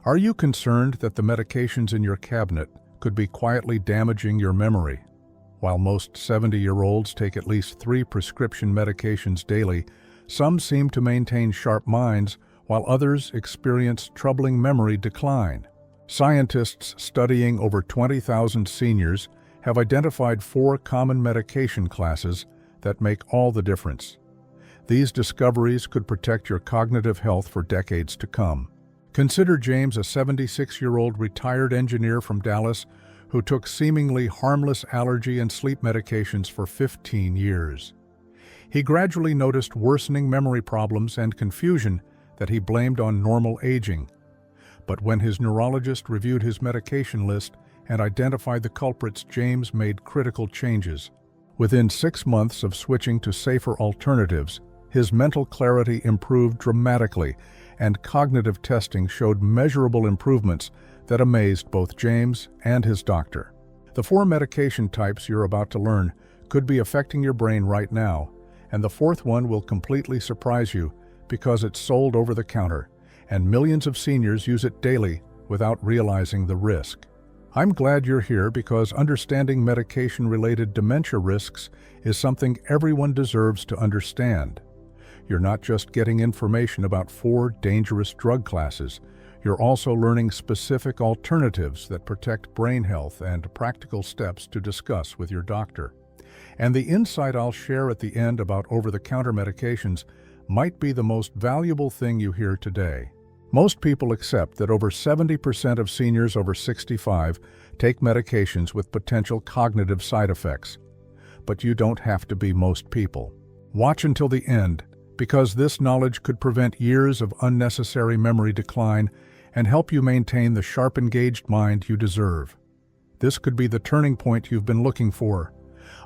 Are you concerned that the medications in your cabinet could be quietly damaging your memory? While most 70-year-olds take at least 3 prescription medications daily, some seem to maintain sharp minds, while others experience troubling memory decline. Scientists studying over 20,000 seniors have identified 4 common medication classes that make all the difference. These discoveries could protect your cognitive health for decades to come. Consider James, a 76-year-old retired engineer from Dallas who took seemingly harmless allergy and sleep medications for 15 years. He gradually noticed worsening memory problems and confusion that he blamed on normal aging. But when his neurologist reviewed his medication list and identified the culprits, James made critical changes. Within 6 months of switching to safer alternatives, his mental clarity improved dramatically, and cognitive testing showed measurable improvements that amazed both James and his doctor. The 4 medication types you're about to learn could be affecting your brain right now, and the 4th one will completely surprise you because it's sold over the counter, and millions of seniors use it daily without realizing the risk. I'm glad you're here because understanding medication-related dementia risks is something everyone deserves to understand. You're not just getting information about 4 dangerous drug classes, you're also learning specific alternatives that protect brain health and practical steps to discuss with your doctor. And the insight I'll share at the end about over-the-counter medications might be the most valuable thing you hear today. Most people accept that over 70% of seniors over 65 take medications with potential cognitive side effects. But you don't have to be most people. Watch until the end, because this knowledge could prevent years of unnecessary memory decline and help you maintain the sharp, engaged mind you deserve. This could be the turning point you've been looking for.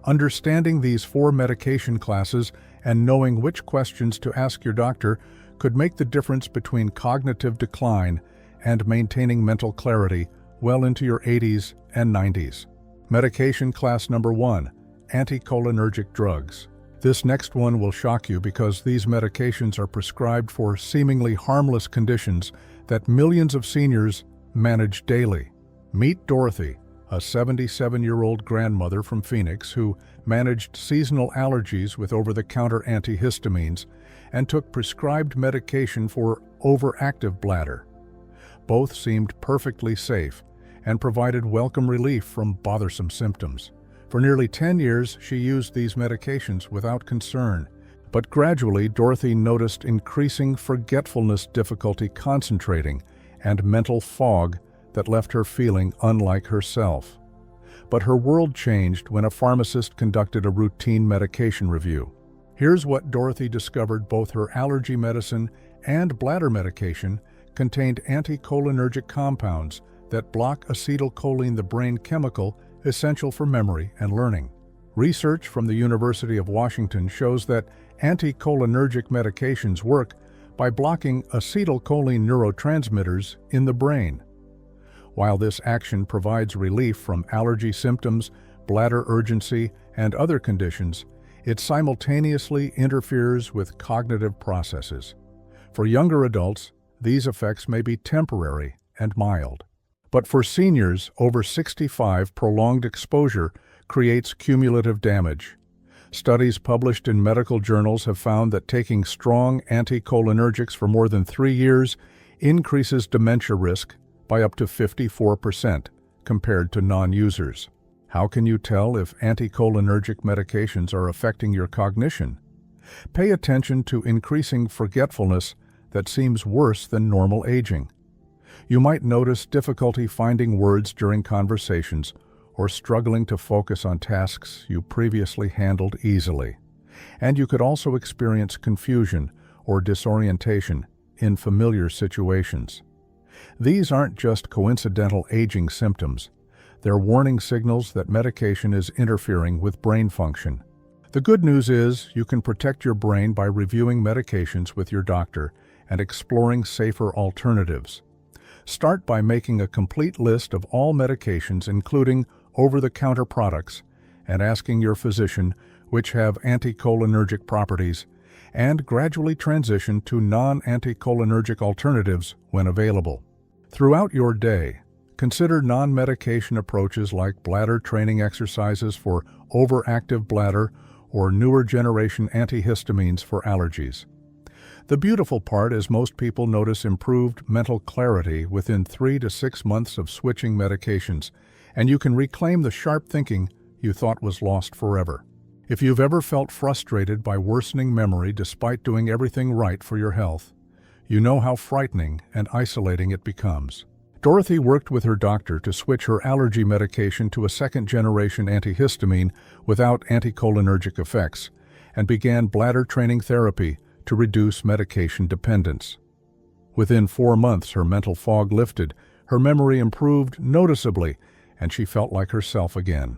Understanding these 4 medication classes and knowing which questions to ask your doctor could make the difference between cognitive decline and maintaining mental clarity well into your 80s and 90s. Medication class number 1, anticholinergic drugs. This next one will shock you because these medications are prescribed for seemingly harmless conditions that millions of seniors manage daily. Meet Dorothy, a 77-year-old grandmother from Phoenix who managed seasonal allergies with over-the-counter antihistamines and took prescribed medication for overactive bladder. Both seemed perfectly safe and provided welcome relief from bothersome symptoms. For nearly 10 years, she used these medications without concern. But gradually, Dorothy noticed increasing forgetfulness, difficulty concentrating, and mental fog that left her feeling unlike herself. But her world changed when a pharmacist conducted a routine medication review. Here's what Dorothy discovered: both her allergy medicine and bladder medication contained anticholinergic compounds that block acetylcholine, the brain chemical essential for memory and learning. Research from the University of Washington shows that anticholinergic medications work by blocking acetylcholine neurotransmitters in the brain. While this action provides relief from allergy symptoms, bladder urgency, and other conditions, it simultaneously interferes with cognitive processes. For younger adults, these effects may be temporary and mild. But for seniors over 65, prolonged exposure creates cumulative damage. Studies published in medical journals have found that taking strong anticholinergics for more than 3 years increases dementia risk by up to 54% compared to non-users. How can you tell if anticholinergic medications are affecting your cognition? Pay attention to increasing forgetfulness that seems worse than normal aging. You might notice difficulty finding words during conversations or struggling to focus on tasks you previously handled easily. And you could also experience confusion or disorientation in familiar situations. These aren't just coincidental aging symptoms. They're warning signals that medication is interfering with brain function. The good news is you can protect your brain by reviewing medications with your doctor and exploring safer alternatives. Start by making a complete list of all medications, including over-the-counter products, and asking your physician which have anticholinergic properties, and gradually transition to non-anticholinergic alternatives when available. Throughout your day, consider non-medication approaches like bladder training exercises for overactive bladder or newer generation antihistamines for allergies. The beautiful part is most people notice improved mental clarity within 3 to 6 months of switching medications, and you can reclaim the sharp thinking you thought was lost forever. If you've ever felt frustrated by worsening memory despite doing everything right for your health, you know how frightening and isolating it becomes. Dorothy worked with her doctor to switch her allergy medication to a second-generation antihistamine without anticholinergic effects, and began bladder training therapy to reduce medication dependence. Within 4 months, her mental fog lifted, her memory improved noticeably, and she felt like herself again.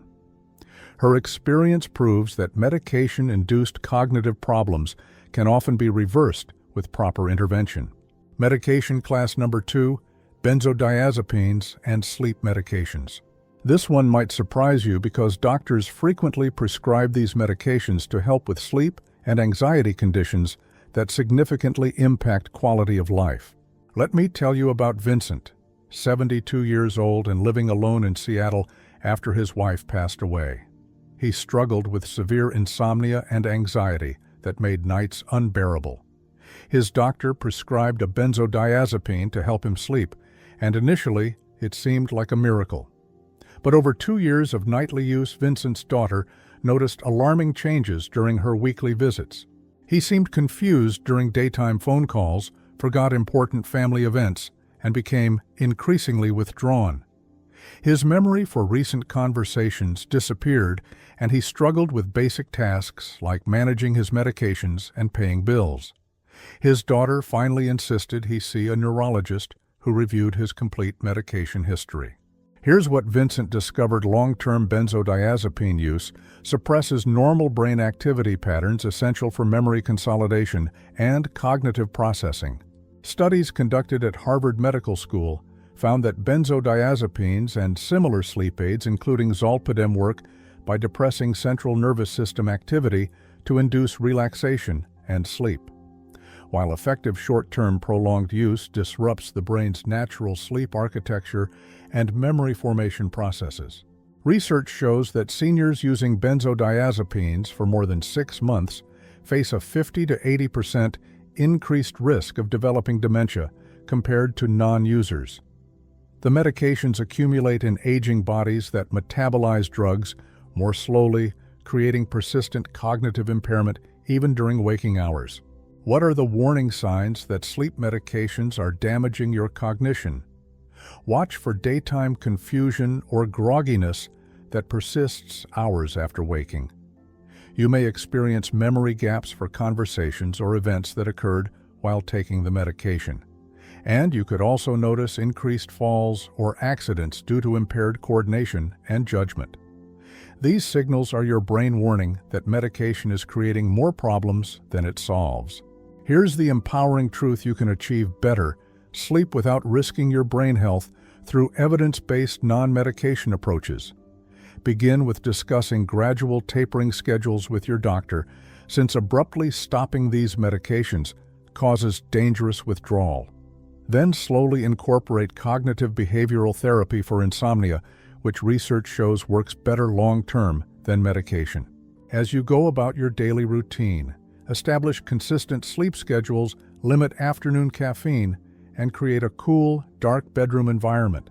Her experience proves that medication-induced cognitive problems can often be reversed with proper intervention. Medication class number 2, benzodiazepines and sleep medications. This one might surprise you because doctors frequently prescribe these medications to help with sleep and anxiety conditions that significantly impact quality of life. Let me tell you about Vincent, 72 years old and living alone in Seattle after his wife passed away. He struggled with severe insomnia and anxiety that made nights unbearable. His doctor prescribed a benzodiazepine to help him sleep, and initially it seemed like a miracle. But over 2 years of nightly use, Vincent's daughter noticed alarming changes during her weekly visits. He seemed confused during daytime phone calls, forgot important family events, and became increasingly withdrawn. His memory for recent conversations disappeared, and he struggled with basic tasks like managing his medications and paying bills. His daughter finally insisted he see a neurologist who reviewed his complete medication history. Here's what Vincent discovered: long-term benzodiazepine use suppresses normal brain activity patterns essential for memory consolidation and cognitive processing. Studies conducted at Harvard Medical School found that benzodiazepines and similar sleep aids, including zolpidem, work by depressing central nervous system activity to induce relaxation and sleep. While effective short-term prolonged use disrupts the brain's natural sleep architecture and memory formation processes. Research shows that seniors using benzodiazepines for more than 6 months face a 50 to 80% increased risk of developing dementia compared to non-users. The medications accumulate in aging bodies that metabolize drugs more slowly, creating persistent cognitive impairment even during waking hours. What are the warning signs that sleep medications are damaging your cognition? Watch for daytime confusion or grogginess that persists hours after waking. You may experience memory gaps for conversations or events that occurred while taking the medication. And you could also notice increased falls or accidents due to impaired coordination and judgment. These signals are your brain warning that medication is creating more problems than it solves. Here's the empowering truth: you can achieve better sleep without risking your brain health through evidence-based non-medication approaches. Begin with discussing gradual tapering schedules with your doctor, since abruptly stopping these medications causes dangerous withdrawal. Then slowly incorporate cognitive behavioral therapy for insomnia, which research shows works better long-term than medication. As you go about your daily routine, establish consistent sleep schedules, limit afternoon caffeine, and create a cool, dark bedroom environment.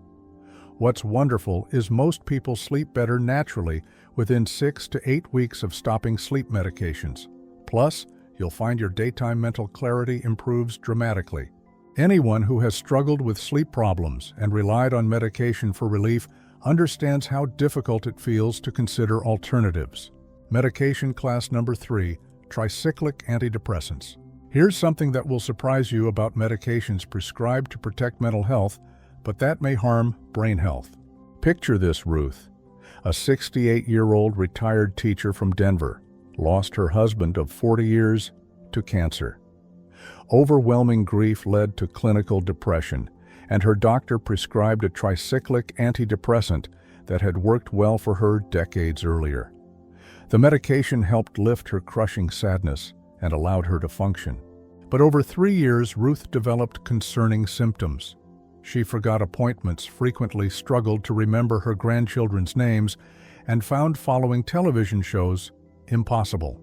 What's wonderful is most people sleep better naturally within 6 to 8 weeks of stopping sleep medications. Plus, you'll find your daytime mental clarity improves dramatically. Anyone who has struggled with sleep problems and relied on medication for relief understands how difficult it feels to consider alternatives. Medication class number 3, tricyclic antidepressants. Here's something that will surprise you about medications prescribed to protect mental health, but that may harm brain health. Picture this: Ruth, a 68-year-old retired teacher from Denver, lost her husband of 40 years to cancer. Overwhelming grief led to clinical depression, and her doctor prescribed a tricyclic antidepressant that had worked well for her decades earlier. The medication helped lift her crushing sadness and allowed her to function. But over 3 years, Ruth developed concerning symptoms. She forgot appointments, frequently struggled to remember her grandchildren's names, and found following television shows impossible.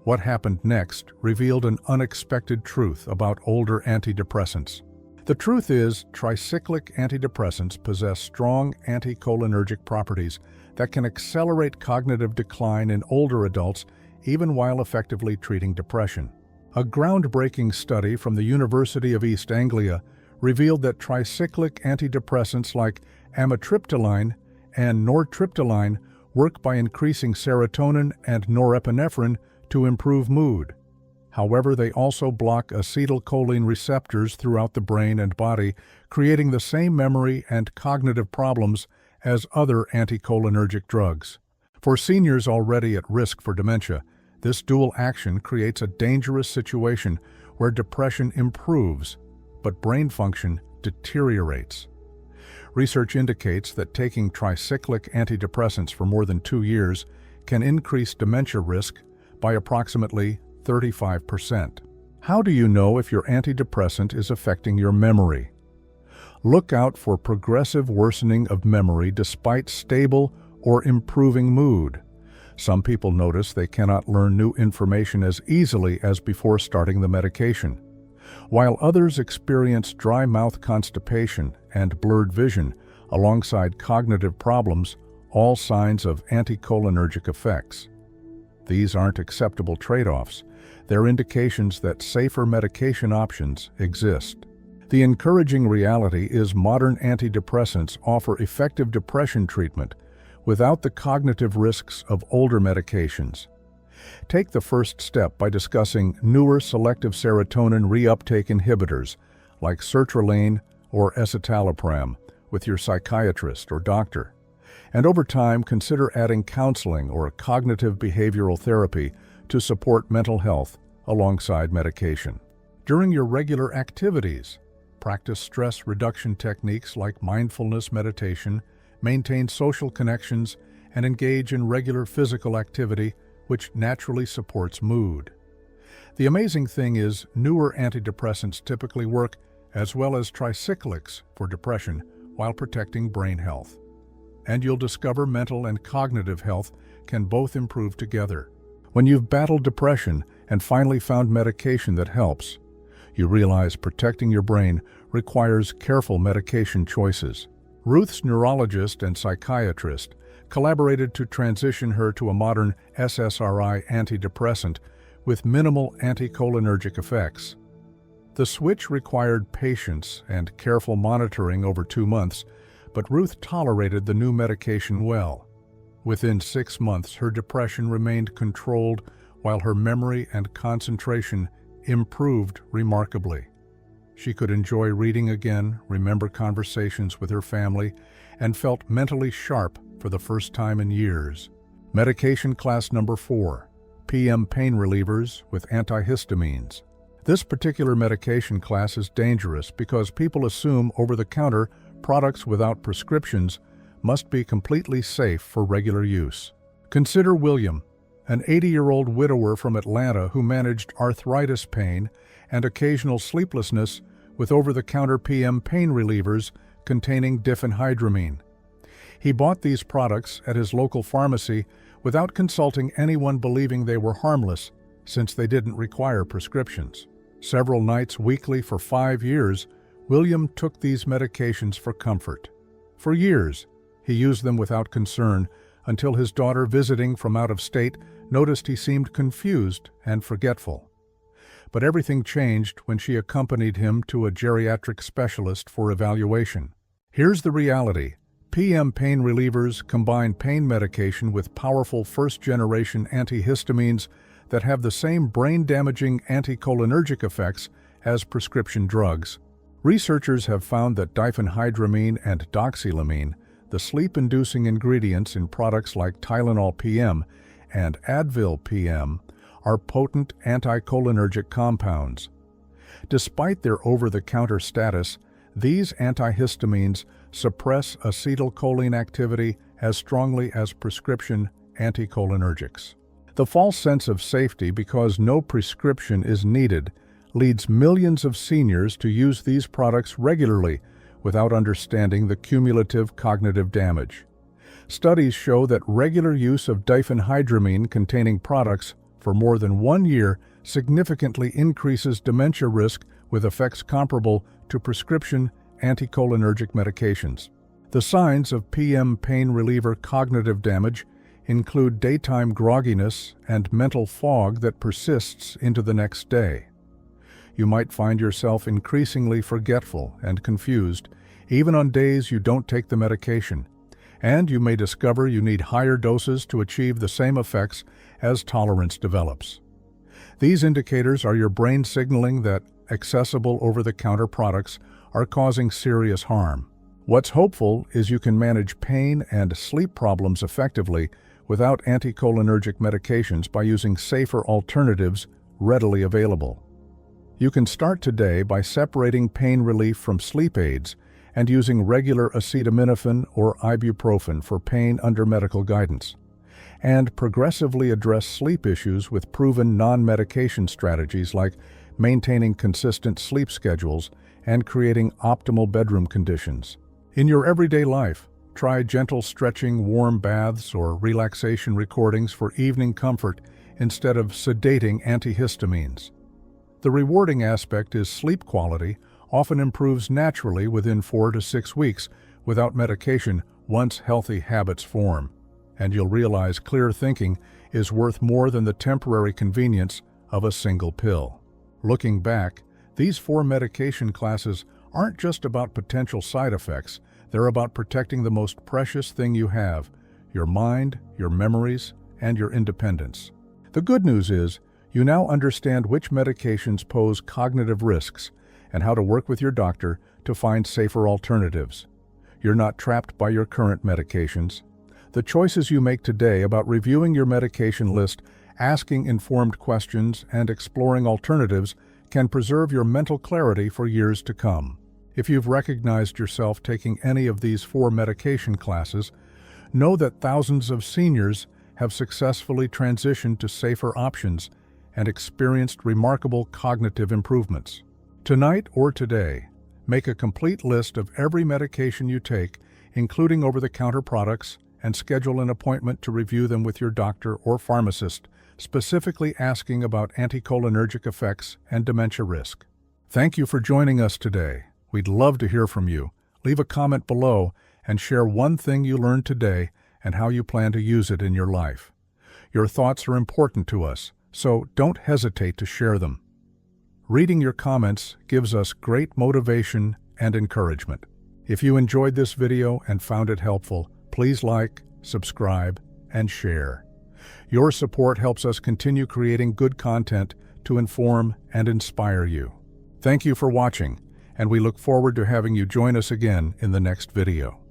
What happened next revealed an unexpected truth about older antidepressants. The truth is, tricyclic antidepressants possess strong anticholinergic properties that can accelerate cognitive decline in older adults even while effectively treating depression. A groundbreaking study from the University of East Anglia revealed that tricyclic antidepressants like amitriptyline and nortriptyline work by increasing serotonin and norepinephrine to improve mood. However, they also block acetylcholine receptors throughout the brain and body, creating the same memory and cognitive problems as other anticholinergic drugs. For seniors already at risk for dementia, this dual action creates a dangerous situation where depression improves, but brain function deteriorates. Research indicates that taking tricyclic antidepressants for more than 2 years can increase dementia risk by approximately 35%. How do you know if your antidepressant is affecting your memory? Look out for progressive worsening of memory despite stable or improving mood. Some people notice they cannot learn new information as easily as before starting the medication, while others experience dry mouth constipation and blurred vision alongside cognitive problems, all signs of anticholinergic effects. These aren't acceptable trade-offs. They're indications that safer medication options exist. The encouraging reality is modern antidepressants offer effective depression treatment without the cognitive risks of older medications. Take the first step by discussing newer selective serotonin reuptake inhibitors like sertraline or escitalopram with your psychiatrist or doctor. And over time, consider adding counseling or cognitive behavioral therapy to support mental health alongside medication. During your regular activities, practice stress reduction techniques like mindfulness meditation, maintain social connections, and engage in regular physical activity, which naturally supports mood. The amazing thing is, newer antidepressants typically work as well as tricyclics for depression while protecting brain health. And you'll discover mental and cognitive health can both improve together. When you've battled depression and finally found medication that helps, you realize protecting your brain requires careful medication choices. Ruth's neurologist and psychiatrist collaborated to transition her to a modern SSRI antidepressant with minimal anticholinergic effects. The switch required patience and careful monitoring over 2 months, but Ruth tolerated the new medication well. Within 6 months, her depression remained controlled while her memory and concentration improved remarkably. She could enjoy reading again, remember conversations with her family, and felt mentally sharp for the first time in years. Medication class number 4, PM pain relievers with antihistamines. This particular medication class is dangerous because people assume over-the-counter products without prescriptions must be completely safe for regular use. Consider William, an 80-year-old widower from Atlanta who managed arthritis pain and occasional sleeplessness with over-the-counter PM pain relievers containing diphenhydramine. He bought these products at his local pharmacy without consulting anyone, believing they were harmless since they didn't require prescriptions. Several nights weekly for 5 years, William took these medications for comfort. For years, he used them without concern until his daughter, visiting from out of state, noticed he seemed confused and forgetful. But everything changed when she accompanied him to a geriatric specialist for evaluation. Here's the reality. PM pain relievers combine pain medication with powerful first-generation antihistamines that have the same brain-damaging anticholinergic effects as prescription drugs. Researchers have found that diphenhydramine and doxylamine, the sleep-inducing ingredients in products like Tylenol PM and Advil PM, are potent anticholinergic compounds. Despite their over-the-counter status, these antihistamines suppress acetylcholine activity as strongly as prescription anticholinergics. The false sense of safety because no prescription is needed leads millions of seniors to use these products regularly without understanding the cumulative cognitive damage. Studies show that regular use of diphenhydramine-containing products for more than 1 year significantly increases dementia risk with effects comparable to prescription anticholinergic medications. The signs of PM pain reliever cognitive damage include daytime grogginess and mental fog that persists into the next day. You might find yourself increasingly forgetful and confused, even on days you don't take the medication, and you may discover you need higher doses to achieve the same effects as tolerance develops. These indicators are your brain signaling that accessible over-the-counter products are causing serious harm. What's hopeful is you can manage pain and sleep problems effectively without anticholinergic medications by using safer alternatives readily available. You can start today by separating pain relief from sleep aids and using regular acetaminophen or ibuprofen for pain under medical guidance, and progressively address sleep issues with proven non-medication strategies like maintaining consistent sleep schedules and creating optimal bedroom conditions. In your everyday life, try gentle stretching, warm baths, or relaxation recordings for evening comfort instead of sedating antihistamines. The rewarding aspect is sleep quality often improves naturally within 4 to 6 weeks without medication once healthy habits form, and you'll realize clear thinking is worth more than the temporary convenience of a single pill. Looking back, these 4 medication classes aren't just about potential side effects, they're about protecting the most precious thing you have, your mind, your memories, and your independence. The good news is, you now understand which medications pose cognitive risks and how to work with your doctor to find safer alternatives. You're not trapped by your current medications. The choices you make today about reviewing your medication list, asking informed questions, and exploring alternatives can preserve your mental clarity for years to come. If you've recognized yourself taking any of these 4 medication classes, know that thousands of seniors have successfully transitioned to safer options and experienced remarkable cognitive improvements. Tonight or today, make a complete list of every medication you take, including over-the-counter products, and schedule an appointment to review them with your doctor or pharmacist, specifically asking about anticholinergic effects and dementia risk. Thank you for joining us today. We'd love to hear from you. Leave a comment below and share one thing you learned today and how you plan to use it in your life. Your thoughts are important to us, so don't hesitate to share them. Reading your comments gives us great motivation and encouragement. If you enjoyed this video and found it helpful, please like, subscribe, and share. Your support helps us continue creating good content to inform and inspire you. Thank you for watching, and we look forward to having you join us again in the next video.